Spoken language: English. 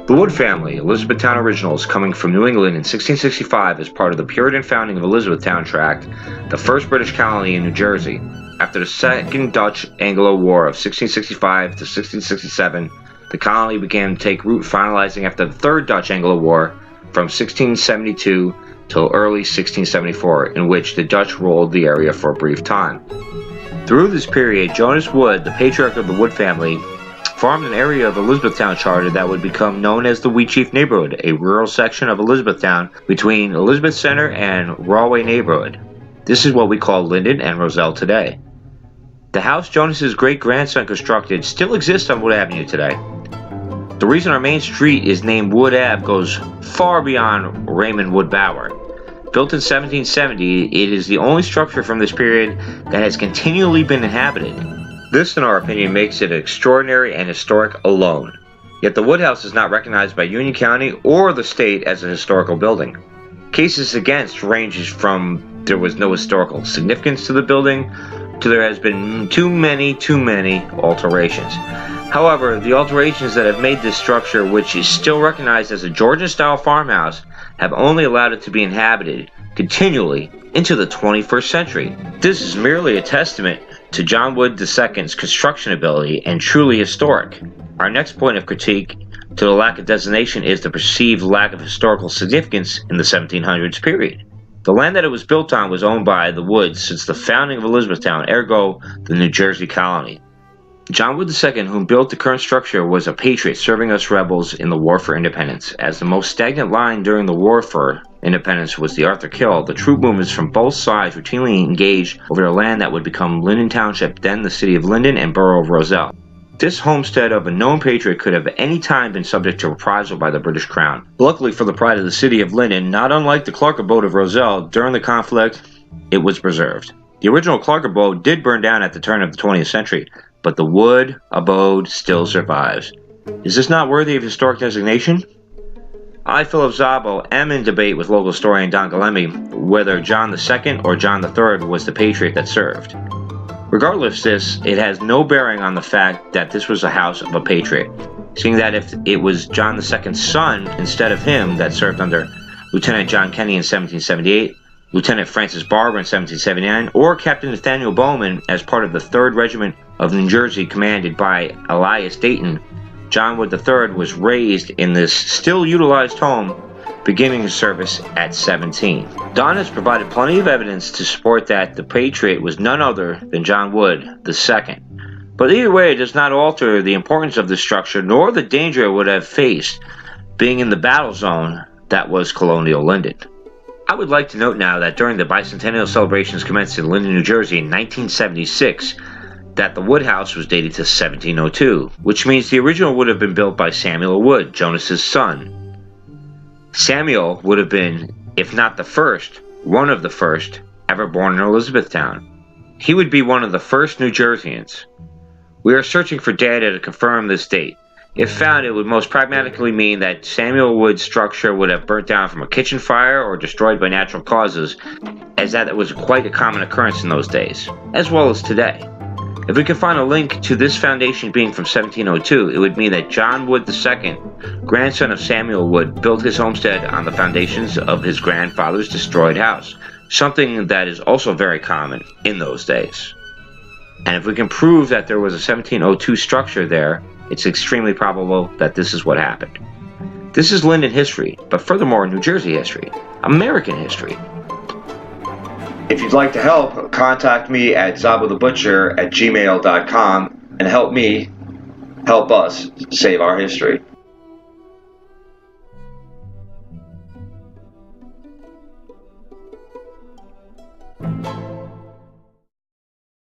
The Wood family, Elizabethtown originals, coming from New England in 1665 as part of the Puritan founding of Elizabethtown Tract, the first British colony in New Jersey. After the Second Dutch-Anglo War of 1665 to 1667, the colony began to take root, finalizing after the Third Dutch-Anglo War from 1672 till early 1674, in which the Dutch ruled the area for a brief time. Through this period, Jonas Wood, the patriarch of the Wood family, farmed an area of Elizabethtown charter that would become known as the Wheatsheaf neighborhood, a rural section of Elizabethtown between Elizabeth Center and Rahway neighborhood. This is what we call Linden and Roselle today. The house Jonas's great-grandson constructed still exists on Wood Avenue today. The reason our main street is named Wood Ave goes far beyond Raymond Wood Bower. Built in 1770, it is the only structure from this period that has continually been inhabited. This, in our opinion, makes it extraordinary and historic alone. Yet the Wood House is not recognized by Union County or the state as a historical building. Cases against ranges from there was no historical significance to the building to there has been too many alterations. However, the alterations that have made this structure, which is still recognized as a Georgian-style farmhouse, have only allowed it to be inhabited continually into the 21st century. This is merely a testament to John Wood II's construction ability and truly historic. Our next point of critique to the lack of designation is the perceived lack of historical significance in the 1700s period. The land that it was built on was owned by the Woods since the founding of Elizabethtown, ergo the New Jersey colony. John Wood II, who built the current structure, was a patriot serving us rebels in the War for Independence. As the most stagnant line during the War for Independence was the Arthur Kill, the troop movements from both sides routinely engaged over the land that would become Linden Township, then the city of Linden and borough of Roselle. This homestead of a known patriot could have at any time been subject to reprisal by the British Crown. Luckily for the pride of the city of Linden, not unlike the Clark abode of Roselle, during the conflict, it was preserved. The original Clark abode did burn down at the turn of the 20th century, but the Wood abode still survives. Is this not worthy of historic designation? I, Philip Szabo, am in debate with local historian Don Golemme whether John II or John III was the patriot that served. Regardless of this, it has no bearing on the fact that this was a house of a patriot, seeing that if it was John II's son instead of him that served under Lieutenant John Kenny in 1778, Lieutenant Francis Barber in 1779, or Captain Nathaniel Bowman as part of the 3rd Regiment of New Jersey commanded by Elias Dayton, John Wood III was raised in this still utilized home, beginning his service at 17. Don has provided plenty of evidence to support that the patriot was none other than John Wood II. But either way, it does not alter the importance of the structure nor the danger it would have faced being in the battle zone that was Colonial Linden. I would like to note now that during the bicentennial celebrations commenced in Linden, New Jersey in 1976, that the Wood House was dated to 1702, which means the original would have been built by Samuel Wood, Jonas's son. Samuel would have been, if not the first, one of the first ever born in Elizabethtown. He would be one of the first New Jerseyans. We are searching for data to confirm this date. If found, it would most pragmatically mean that Samuel Wood's structure would have burnt down from a kitchen fire or destroyed by natural causes, as that was quite a common occurrence in those days, as well as today. If we can find a link to this foundation being from 1702, it would mean that John Wood II, grandson of Samuel Wood, built his homestead on the foundations of his grandfather's destroyed house, something that is also very common in those days. And if we can prove that there was a 1702 structure there, it's extremely probable that this is what happened. This is Linden history, but furthermore New Jersey history, American history. If you'd like to help, contact me at zabothebutcher@gmail.com and help me help us save our history.